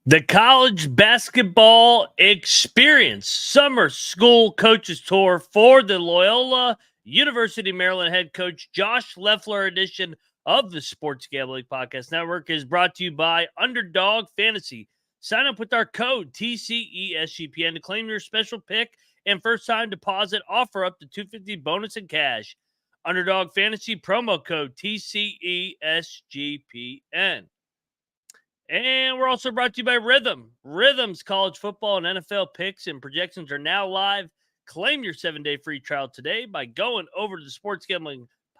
The college basketball experience summer school coaches tour for the Loyola University Maryland head coach Josh Loeffler edition of the Sports Gambling Podcast Network is brought to you by Underdog Fantasy. Sign up with our code TCESGPN to claim your special pick and first time deposit offer up to $250 bonus in cash. Underdog Fantasy promo code TCESGPN. And we're also brought to you by Rhythm. Rhythm's college football and NFL picks and projections are now live. Claim your 7-day free trial today by going over to the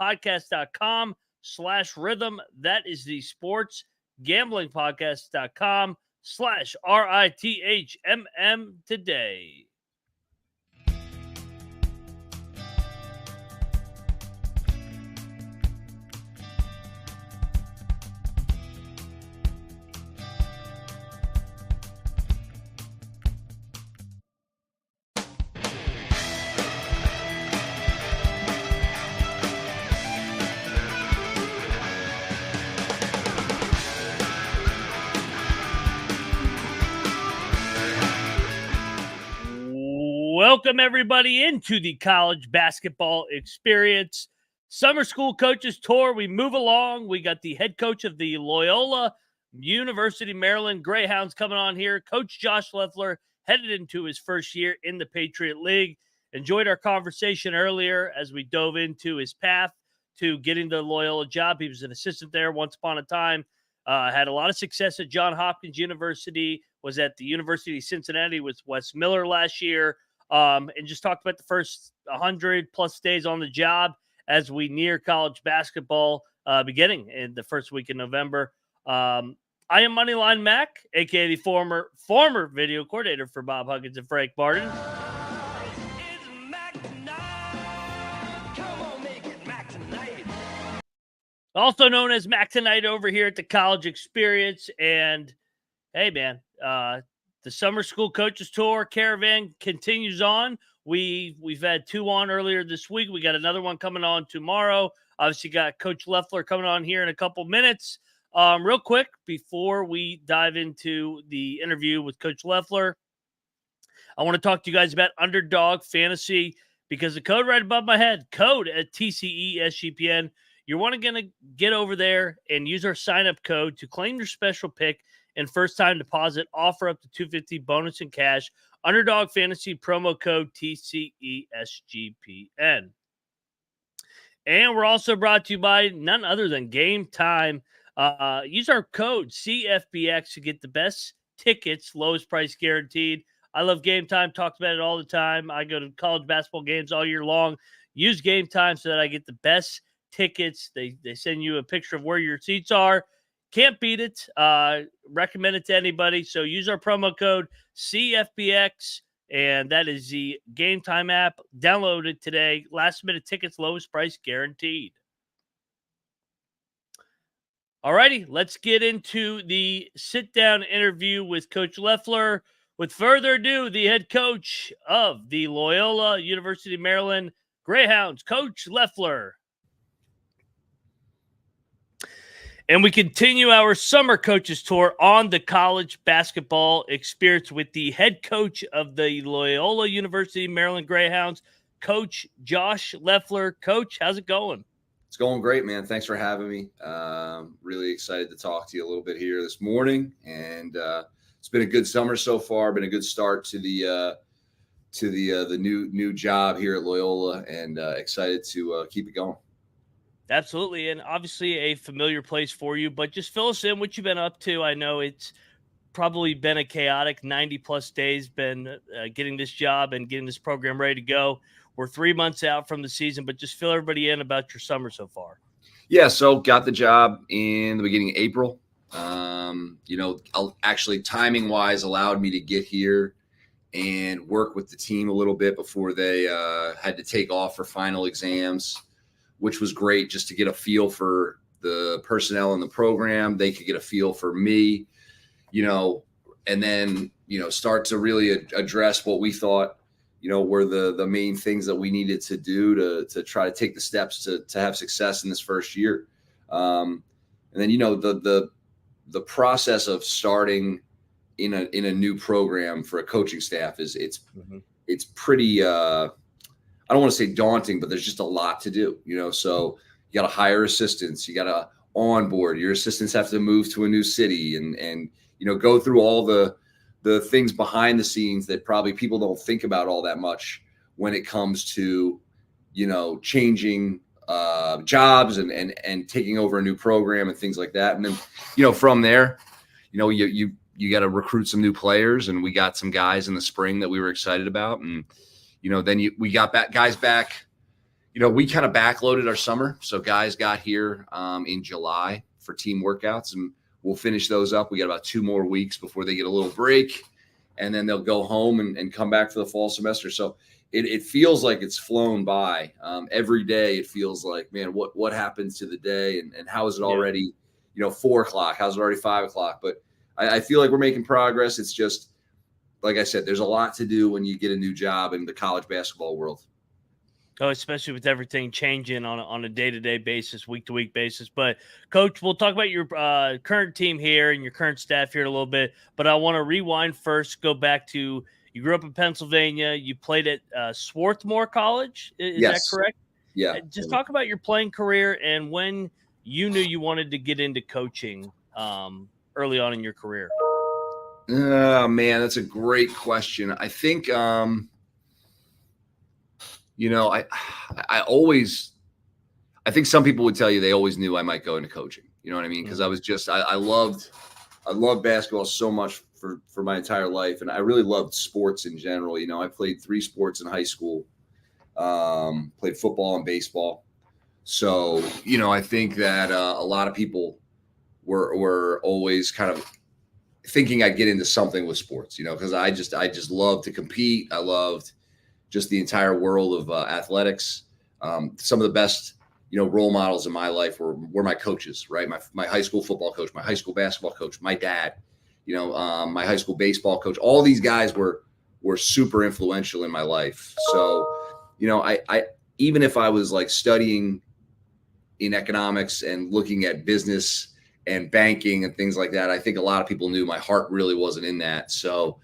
sportsgamblingpodcast.com/rhythm. That is the sportsgamblingpodcast.com/RITHMM today. Welcome, everybody, into the college basketball experience. Summer school coaches tour. We move along. We got the head coach of the Loyola University Maryland Greyhounds coming on here. Coach Josh Loeffler headed into his first year in the Patriot League. Enjoyed our conversation earlier as we dove into his path to getting the Loyola job. He was an assistant there once upon a time. Had a lot of success at Johns Hopkins University. Was at the University of Cincinnati with Wes Miller last year. And just talked about the first 100-plus days on the job as we near college basketball beginning in the first week in November. I am Moneyline Mac, a.k.a. the former video coordinator for Bob Huggins and Frank Barton. Also known as Mac Tonight over here at the College Experience. And, hey, man, the summer school coaches tour caravan continues on. We've had two on earlier this week. We got another one coming on tomorrow. Obviously got Coach Loeffler coming on here in a couple minutes. Real quick, before we dive into the interview with Coach Loeffler, I want to talk to you guys about Underdog Fantasy because the code right above my head, code at TCESGPN. You're going to get over there and use our sign-up code to claim your special pick and first-time deposit offer up to $250 bonus in cash. Underdog Fantasy promo code TCESGPN. And we're also brought to you by none other than Game Time. Use our code CFBX to get the best tickets, lowest price guaranteed. I love Game Time. Talked about it all the time. I go to college basketball games all year long. Use Game Time so that I get the best tickets. They send you a picture of where your seats are. Can't beat it. Recommend it to anybody. So use our promo code CFBX, and that is the Game Time app. Download it today. Last minute tickets, lowest price guaranteed. All righty, let's get into the sit-down interview with Coach Loeffler. With further ado, the head coach of the Loyola University Maryland Greyhounds, Coach Loeffler. And we continue our summer coaches tour on the college basketball experience with the head coach of the Loyola University Maryland Greyhounds, Coach Josh Loeffler. Coach, how's it going? It's going great, man. Thanks for having me. Really excited to talk to you a little bit here this morning. And it's been a good summer so far. Been a good start to the new job here at Loyola, and excited to keep it going. Absolutely, and obviously a familiar place for you, but just fill us in what you've been up to. I know it's probably been a chaotic 90-plus days, been getting this job and getting this program ready to go. We're 3 months out from the season, but just fill everybody in about your summer so far. Yeah, so got the job in the beginning of April. Actually timing-wise allowed me to get here and work with the team a little bit before they had to take off for final exams, which was great just to get a feel for the personnel in the program. They could get a feel for me, and then, start to really address what we thought, were the main things that we needed to do to try to take the steps to have success in this first year. And then, the process of starting in a new program for a coaching staff is it's pretty I don't want to say daunting, but there's just a lot to do, so you got to hire assistants, you got to onboard, your assistants have to move to a new city and go through all the things behind the scenes that probably people don't think about all that much when it comes to changing jobs and taking over a new program and things like that. And then from there you got to recruit some new players, and we got some guys in the spring that we were excited about. And, then we got guys back, we kind of backloaded our summer. So guys got here in July for team workouts, and we'll finish those up. We got about 2 more weeks before they get a little break, and then they'll go home and come back for the fall semester. So it feels like it's flown by. Every day it feels like, man, what happens to the day, and how is it already, 4 o'clock? How's it already 5 o'clock? But I feel like we're making progress. It's just, like I said, there's a lot to do when you get a new job in the college basketball world. Oh, especially with everything changing on a day-to-day basis, week-to-week basis. But, Coach, we'll talk about your current team here and your current staff here in a little bit. But I want to rewind first, go back to you grew up in Pennsylvania. You played at Swarthmore College. Is that correct? Yeah. Just talk about your playing career and when you knew you wanted to get into coaching early on in your career. Oh, man, that's a great question. I think I think some people would tell you they always knew I might go into coaching. You know what I mean? Because I was just I loved basketball so much for my entire life, and I really loved sports in general. I played 3 sports in high school, played football and baseball. So I think that a lot of people were always kind of thinking I'd get into something with sports, because I just loved to compete. I loved just the entire world of athletics. Some of the best, role models in my life were my coaches, right? My high school football coach, my high school basketball coach, my dad, my high school baseball coach. All these guys were super influential in my life. So, I even if I was like studying in economics and looking at business and banking and things like that, I think a lot of people knew my heart really wasn't in that. So,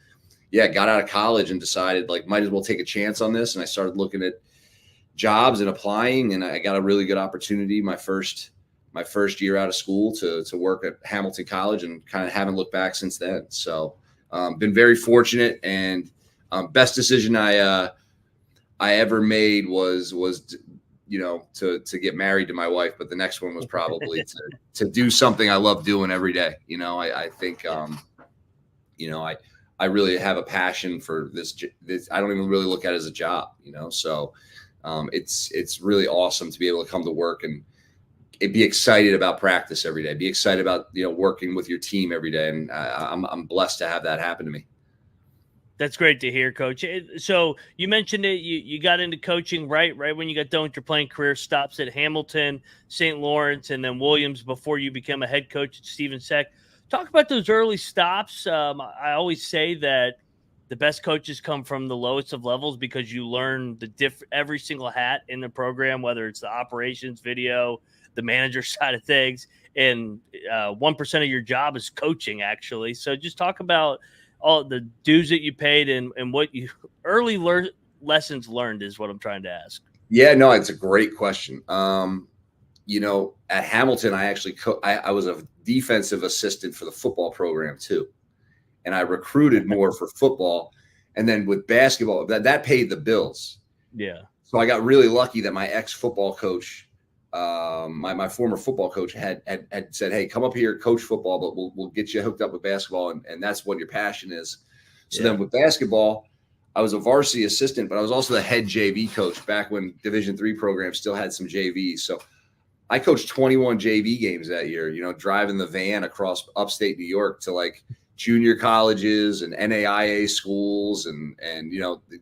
yeah, got out of college and decided might as well take a chance on this. And I started looking at jobs and applying, and I got a really good opportunity my first year out of school to work at Hamilton College, and kind of haven't looked back since then. So, been very fortunate, and best decision I ever made was to get married to my wife. But the next one was probably to do something I love doing every day. I think I really have a passion for this. I don't even really look at it as a job, so it's really awesome to be able to come to work and be excited about practice every day, be excited about, working with your team every day. And I'm blessed to have that happen to me. That's great to hear, Coach. So you mentioned it. You got into coaching right when you got done with your playing career. Stops at Hamilton, St. Lawrence, and then Williams before you became a head coach at Stephen Sack. Talk about those early stops. I always say that the best coaches come from the lowest of levels, because you learn every single hat in the program, whether it's the operations, video, the manager side of things, and 1% of your job is coaching, actually. So just talk about all the dues that you paid and what you early lessons learned is what I'm trying to ask. Yeah, no, it's a great question. At Hamilton, I actually I was a defensive assistant for the football program too, and I recruited more for football. And then with basketball, that paid the bills. Yeah. So I got really lucky that my ex-football coach, my former football coach had said, "Hey, come up here, coach football, but we'll get you hooked up with basketball, and that's what your passion is." So then with basketball, I was a varsity assistant, but I was also the head JV coach back when Division III programs still had some JVs. So I coached 21 JV games that year, driving the van across upstate New York to junior colleges and NAIA schools and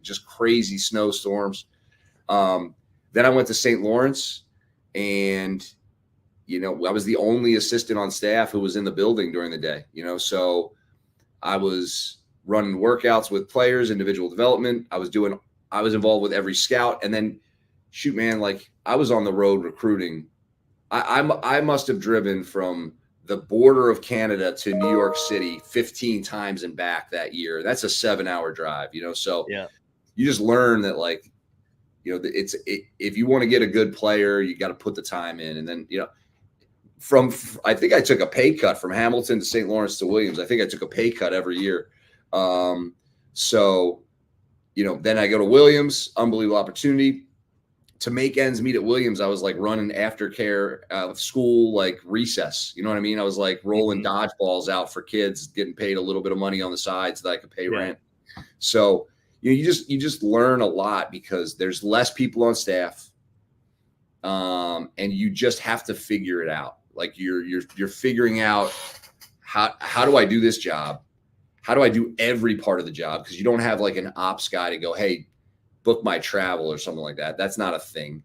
just crazy snowstorms. Then I went to St. Lawrence, and, I was the only assistant on staff who was in the building during the day, so I was running workouts with players, individual development. I was involved with every scout. And then I was on the road recruiting. I must have driven from the border of Canada to New York City 15 times and back that year. That's a 7-hour drive, so Yeah. you just learn that, like, if you want to get a good player, you got to put the time in. And then, I think I took a pay cut from Hamilton to St. Lawrence to Williams. I think I took a pay cut every year. So, then I go to Williams, unbelievable opportunity to make ends meet at Williams. I was like running aftercare school, like recess. You know what I mean? I was like rolling dodgeballs out for kids, getting paid a little bit of money on the side so that I could pay rent. So, you just learn a lot because there's less people on staff, and you just have to figure it out. Like you're figuring out how do I do this job? How do I do every part of the job? Because you don't have like an ops guy to go, hey, book my travel or something like that. That's not a thing.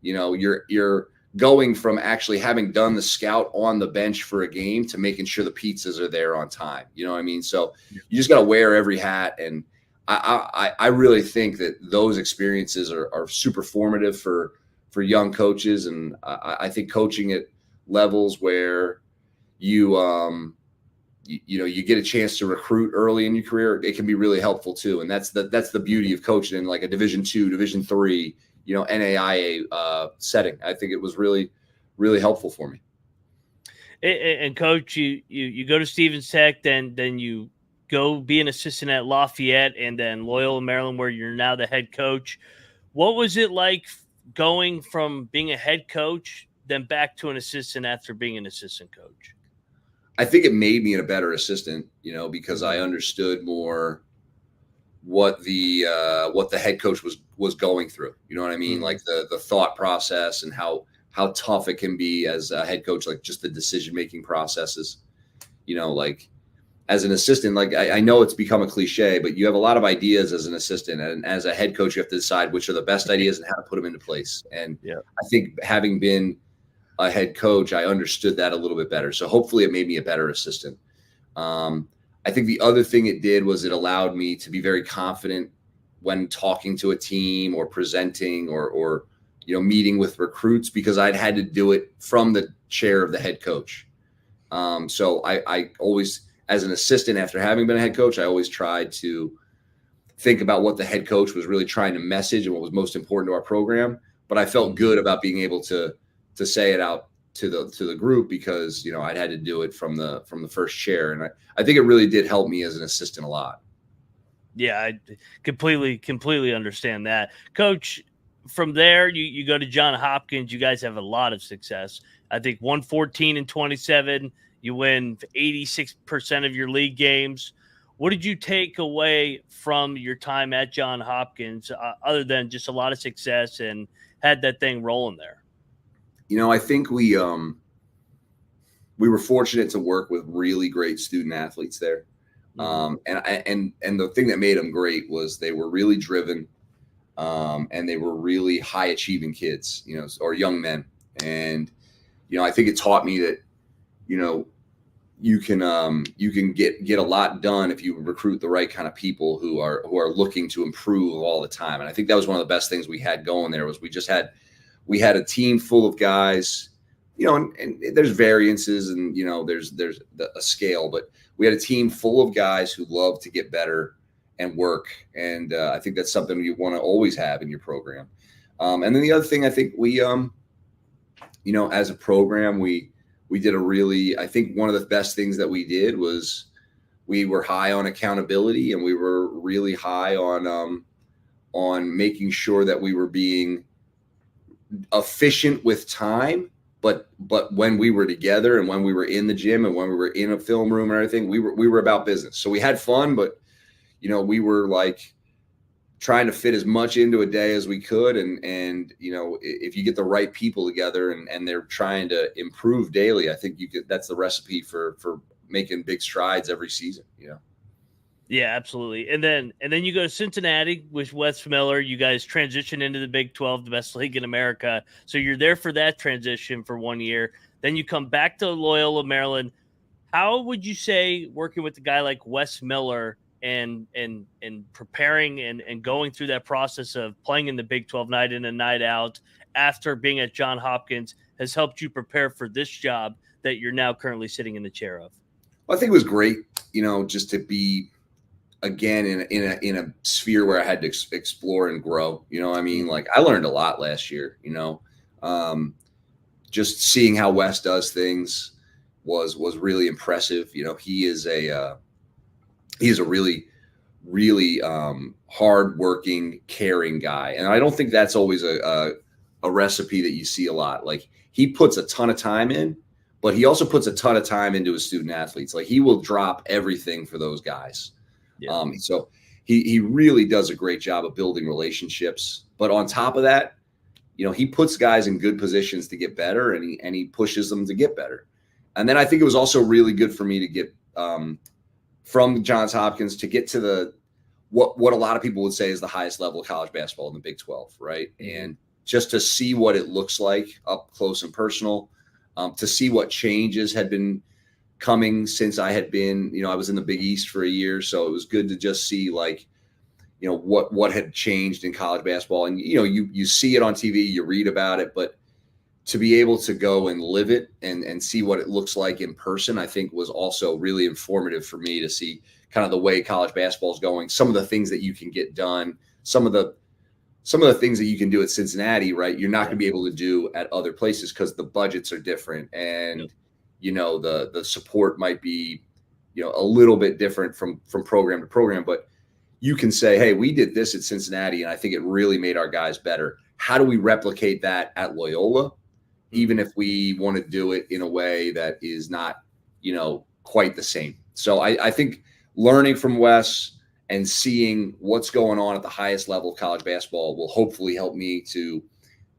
You're going from actually having done the scout on the bench for a game to making sure the pizzas are there on time. You know what I mean? So you just got to wear every hat. And I really think that those experiences are super formative for young coaches. And I think coaching at levels where you get a chance to recruit early in your career, it can be really helpful too. And that's the beauty of coaching in like a Division II, Division III, NAIA setting. I think it was really, really helpful for me. And Coach, you go to Stevens Tech, then you go be an assistant at Lafayette, and then Loyola Maryland, where you're now the head coach. What was it like going from being a head coach then back to an assistant after being an assistant coach? I think it made me a better assistant, because I understood more what the head coach was going through. You know what I mean? Like the thought process and how tough it can be as a head coach, like just the decision-making processes, like as an assistant, like I know it's become a cliche, but you have a lot of ideas as an assistant, and as a head coach, you have to decide which are the best ideas and how to put them into place. And I think having been a head coach, I understood that a little bit better. So hopefully it made me a better assistant. I think the other thing it did was it allowed me to be very confident when talking to a team or presenting or meeting with recruits, because I'd had to do it from the chair of the head coach. So I always, as an assistant, after having been a head coach, I always tried to think about what the head coach was really trying to message and what was most important to our program. But I felt good about being able to say it out to the group because, I'd had to do it from the first chair. And I think it really did help me as an assistant a lot. Yeah, I completely understand that. Coach, from there, you go to Johns Hopkins. You guys have a lot of success. I think 114-27. You win 86% of your league games. What did you take away from your time at Johns Hopkins, other than just a lot of success and had that thing rolling there? I think we were fortunate to work with really great student athletes there. And the thing that made them great was they were really driven, and they were really high achieving kids, or young men. And, I think it taught me that, you can get a lot done if you recruit the right kind of people who are looking to improve all the time. And I think that was one of the best things we had going there was we had a team full of guys, and there's variances and, there's a scale, but we had a team full of guys who love to get better and work. And I think that's something you want to always have in your program. And then the other thing, I think we, as a program, we did I think one of the best things that we did was we were high on accountability, and we were really high on making sure that we were being efficient with time, but when we were together and when we were in the gym and when we were in a film room and everything, we were about business. So we had fun, but we were like trying to fit as much into a day as we could. And if you get the right people together and they're trying to improve daily, I think that's the recipe for making big strides every season, Yeah, absolutely. And then you go to Cincinnati with Wes Miller. You guys transition into the Big 12, the best league in America. So you're there for that transition for 1 year. Then you come back to Loyola Maryland. How would you say working with a guy like Wes Miller and preparing and going through that process of playing in the Big 12 night in and night out after being at Johns Hopkins has helped you prepare for this job that you're now currently sitting in the chair of? Well, I think it was great, just to be again in a sphere where I had to explore and grow. Like I learned a lot last year. Just seeing how Wes does things was really impressive. He is a really hardworking, caring guy, and I don't think that's always a recipe that you see a lot. Like he puts a ton of time in, but he also puts a ton of time into his student athletes. Like he will drop everything for those guys. Yeah. So he really does a great job of building relationships. But on top of that, he puts guys in good positions to get better, and he pushes them to get better. And then I think it was also really good for me to get from Johns Hopkins to get to what a lot of people would say is the highest level of college basketball in the Big 12, right? And just to see what it looks like up close and personal, to see what changes had been coming since I had been, I was in the Big East for a year. So it was good to just see what had changed in college basketball. And, you see it on TV, you read about it, but to be able to go and live it and see what it looks like in person, I think was also really informative for me to see kind of the way college basketball is going, some of the things that you can get done, some of the things that you can do at Cincinnati, right? You're not going to be able to do at other places because the budgets are different. And, the support might be, a little bit different from program to program, but you can say, hey, we did this at Cincinnati, and I think it really made our guys better. How do we replicate that at Loyola? Even if we want to do it in a way that is not, quite the same. So I think learning from Wes and seeing what's going on at the highest level of college basketball will hopefully help me to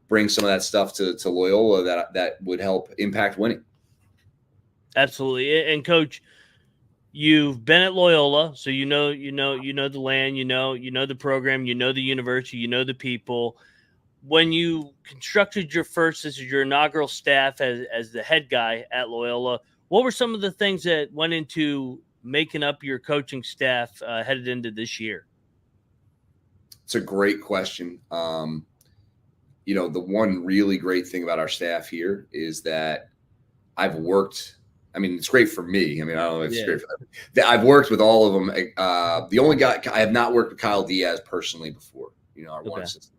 bring some of that stuff to Loyola that would help impact winning. Absolutely. And Coach, you've been at Loyola, so you know the land, you know the program, you know the university, you know the people. When you constructed this is your inaugural staff as the head guy at Loyola, what were some of the things that went into making up your coaching staff headed into this year? It's a great question. The one really great thing about our staff here is that I've worked. I mean, it's great for me. I mean, I don't know if it's great for them. I've worked with all of them. The only guy I have not worked with Kyle Diaz personally before, our one assistant,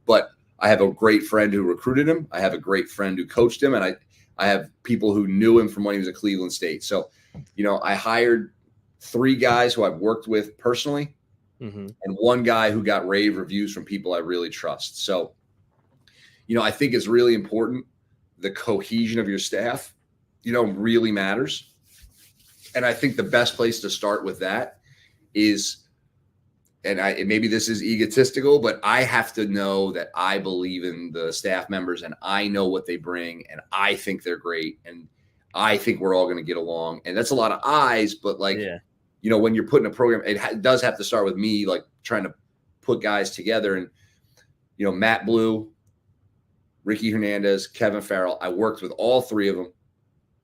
but I have a great friend who recruited him. I have a great friend who coached him, and I have people who knew him from when he was at Cleveland State. So, I hired 3 guys who I've worked with personally, and one guy who got rave reviews from people I really trust. So, I think it's really important. The cohesion of your staff, really matters. And I think the best place to start with that is, and maybe this is egotistical, but I have to know that I believe in the staff members and I know what they bring and I think they're great and I think we're all going to get along. And that's a lot of eyes, but when you're putting a program, it does have to start with me, like trying to put guys together. And, Matt Blue, Ricky Hernandez, Kevin Farrell, I worked with all 3 of them.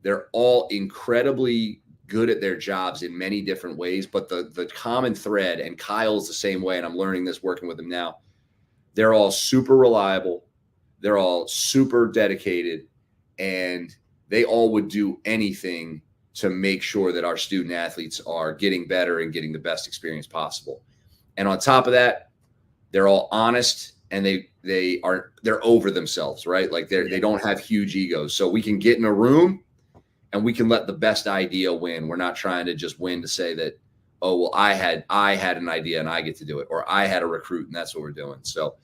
They're all incredibly good at their jobs in many different ways, but the common thread, and Kyle's the same way, and I'm learning this working with him now, they're all super reliable. They're all super dedicated, and they all would do anything to make sure that our student athletes are getting better and getting the best experience possible. And on top of that, they're all honest and they're over themselves, right? Like they don't have huge egos. So we can get in a room and we can let the best idea win. We're not trying to just win to say that, oh, well, I had an idea and I get to do it, or I had a recruit and that's what we're doing. So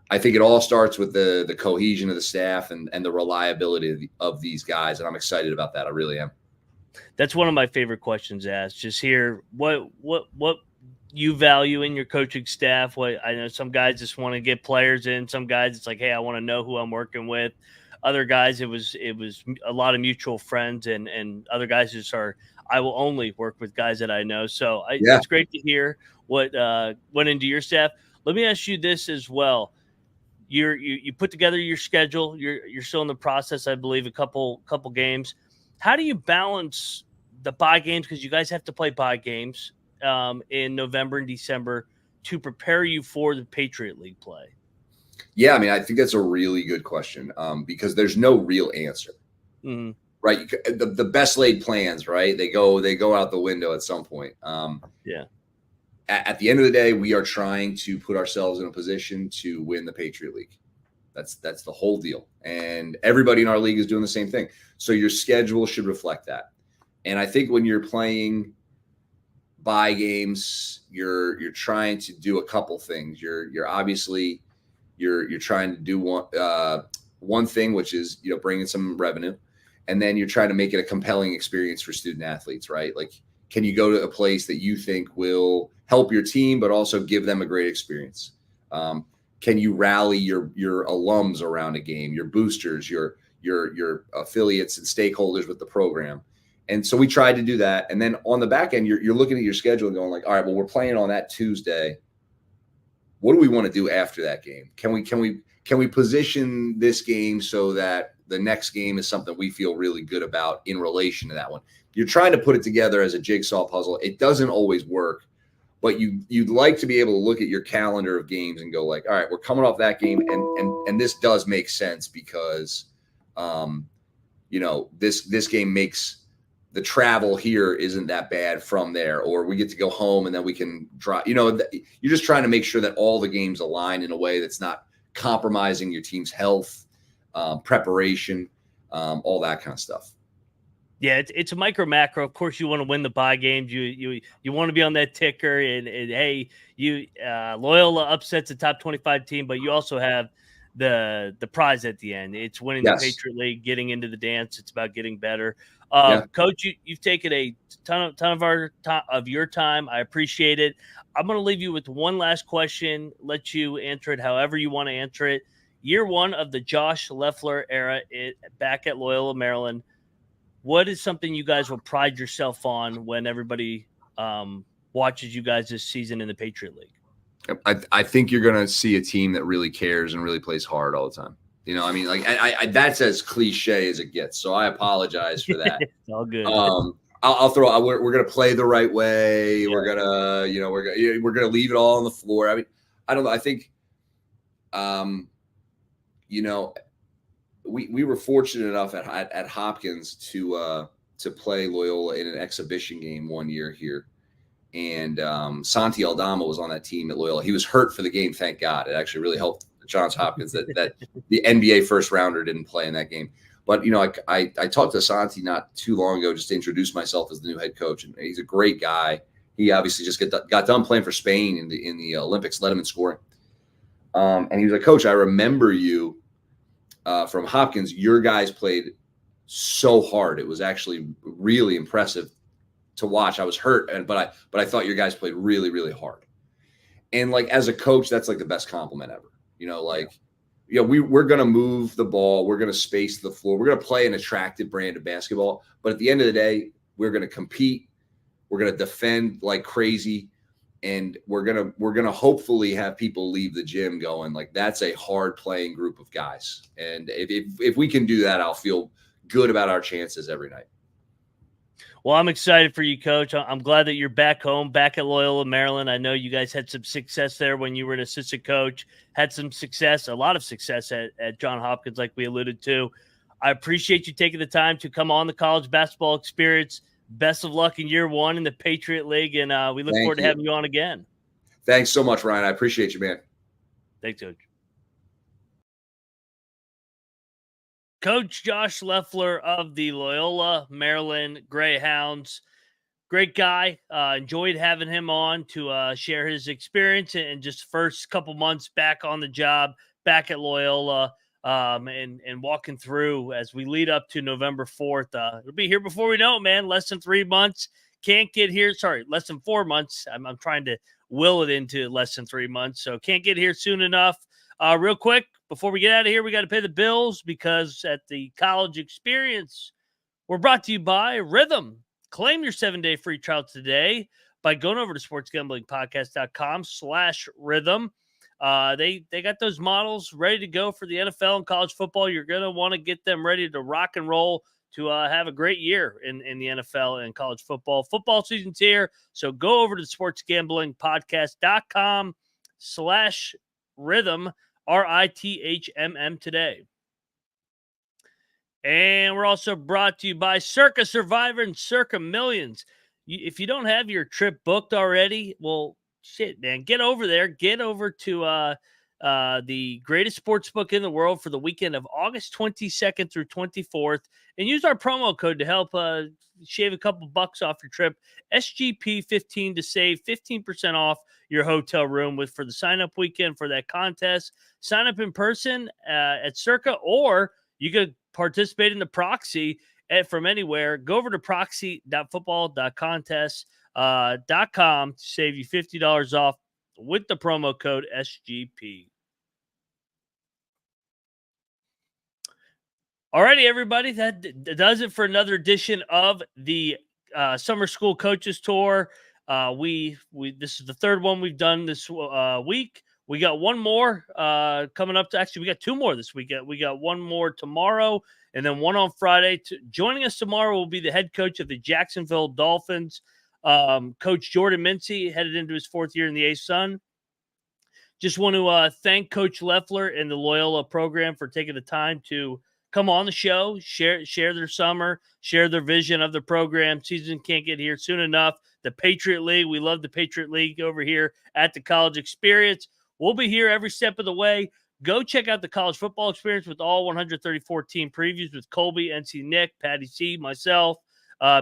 I think it all starts with the cohesion of the staff and the reliability of these guys. And I'm excited about that. I really am. That's one of my favorite questions asked. Just hear what you value in your coaching staff. What I know some guys just want to get players in. Some guys it's like, hey, I want to know who I'm working with. Other guys, it was a lot of mutual friends, and other guys just I will only work with guys that I know. So it's great to hear what went into your staff. Let me ask you this as well. You put together your schedule. You're still in the process, I believe, a couple games. How do you balance the bye games? Because you guys have to play bye games in November and December to prepare you for the Patriot League play. Yeah, I mean, I think that's a really good question because there's no real answer, right? The best laid plans, right? They go out the window at some point. Yeah. At the end of the day, we are trying to put ourselves in a position to win the Patriot League. That's the whole deal. And everybody in our league is doing the same thing. So your schedule should reflect that. And I think when you're playing bye games, you're trying to do a couple things. You're obviously you're trying to do one thing, which is, you know, bring in some revenue, and then you're trying to make it a compelling experience for student athletes, right? Like, can you go to a place that you think will help your team, but also give them a great experience? Can you rally your alums around a game, your boosters, your affiliates and stakeholders with the program? And so we tried to do that. And then on the back end, you're looking at your schedule and going like, all right, well, we're playing on that Tuesday. What do we want to do after that game? Can we position this game so that the next game is something we feel really good about in relation to that one? You're trying to put it together as a jigsaw puzzle. It doesn't always work, but you'd like to be able to look at your calendar of games and go like, all right, we're coming off that game, and this does make sense because, you know, this game makes the travel here isn't that bad from there, or we get to go home and then we can drive. You know, you're just trying to make sure that all the games align in a way that's not compromising your team's health, preparation, all that kind of stuff. Yeah, it's a micro macro. Of course, you want to win the bye games. You want to be on that ticker, and hey, Loyola upsets the top 25 team, but you also have the prize at the end. It's winning the Patriot League, getting into the dance. It's about getting better. Coach, you've taken a ton of your time. I appreciate it. I'm going to leave you with one last question. Let you answer it however you want to answer it. Year one of the Josh Loeffler era back at Loyola Maryland. What is something you guys will pride yourself on when everybody watches you guys this season in the Patriot League? I think you're going to see a team that really cares and really plays hard all the time. You know, I mean, like that's as cliche as it gets. So I apologize for that. It's all good. I'll throw. We're going to play the right way. Yeah. We're gonna, you know, we're gonna leave it all on the floor. I mean, I don't know. I think, you know, we were fortunate enough at Hopkins to play Loyola in an exhibition game one year here. And Santi Aldama was on that team at Loyola. He was hurt for the game, thank God. It actually really helped Johns Hopkins that the NBA first rounder didn't play in that game. But, you know, I talked to Santi not too long ago just to introduce myself as the new head coach. And he's a great guy. He obviously just got done playing for Spain in the Olympics, led him in scoring. And he was like, Coach, I remember you from Hopkins. Your guys played so hard. It was actually really impressive to watch. I was hurt, but I thought your guys played really, really hard. And like, as a coach, that's like the best compliment ever. You know, like, you know, we're going to move the ball. We're going to space the floor. We're going to play an attractive brand of basketball. But at the end of the day, we're going to compete. We're going to defend like crazy. And we're going to hopefully have people leave the gym going like, that's a hard playing group of guys. And if we can do that, I'll feel good about our chances every night. Well, I'm excited for you, Coach. I'm glad that you're back home, back at Loyola, Maryland. I know you guys had some success there when you were an assistant coach, had some success, a lot of success at Johns Hopkins, like we alluded to. I appreciate you taking the time to come on the College Basketball Experience. Best of luck in year one in the Patriot League, and we look forward to having you on again. Thanks so much, Ryan. I appreciate you, man. Thanks, Coach. Coach Josh Loeffler of the Loyola Maryland Greyhounds. Great guy. Enjoyed having him on to share his experience and just first couple months back on the job, back at Loyola, and walking through as we lead up to November 4th. It'll be here before we know it, man. Less than 3 months. Can't get here. Sorry, less than 4 months. I'm trying to will it into less than 3 months. So can't get here soon enough. Real quick, before we get out of here, we got to pay the bills because at the College Experience, we're brought to you by Rhythm. Claim your 7-day free trial today by going over to sportsgamblingpodcast.com/rhythm. They got those models ready to go for the NFL and college football. You're going to want to get them ready to rock and roll to have a great year in the NFL and college football. Football season's here, so go over to sportsgamblingpodcast.com/rhythm. RITHMM today. And we're also brought to you by Circa Survivor and Circa Millions. If you don't have your trip booked already, well, shit, man, get over there. Get over to the greatest sports book in the world for the weekend of August 22nd through 24th, and use our promo code to help shave a couple bucks off your trip. SGP15 to save 15% off your hotel room for the sign-up weekend for that contest. Sign up in person at Circa, or you could participate in the proxy from anywhere. Go over to proxy.football.contest.com to save you $50 off with the promo code SGP. Alrighty, everybody, that does it for another edition of the Summer School Coaches Tour. This is the third one we've done this week. We got one more coming up. We got two more this weekend. We got one more tomorrow, and then one on Friday. Joining us tomorrow will be the head coach of the Jacksonville Dolphins, Coach Jordan Mincy, headed into his fourth year in the ASUN. Just want to thank Coach Loeffler and the Loyola program for taking the time to come on the show, share their summer, share their vision of the program. Season can't get here soon enough. The Patriot League, we love the Patriot League over here at the College Experience. We'll be here every step of the way. Go check out the College Football Experience with all 134 team previews with Colby, NC Nick, Patty C, myself,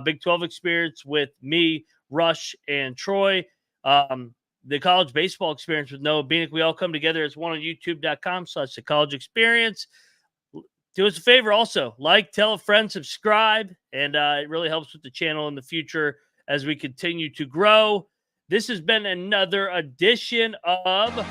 Big 12 Experience with me, Rush, and Troy. The College Baseball Experience with Noah Beanick. We all come together as one on youtube.com/the College Experience. Do us a favor also, like, tell a friend, subscribe, and it really helps with the channel in the future as we continue to grow. This has been another edition of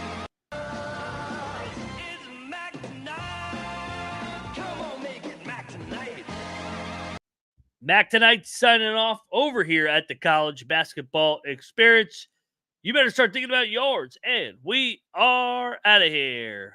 Mac Tonight, signing off over here at the College Basketball Experience. You better start thinking about yours, and we are out of here.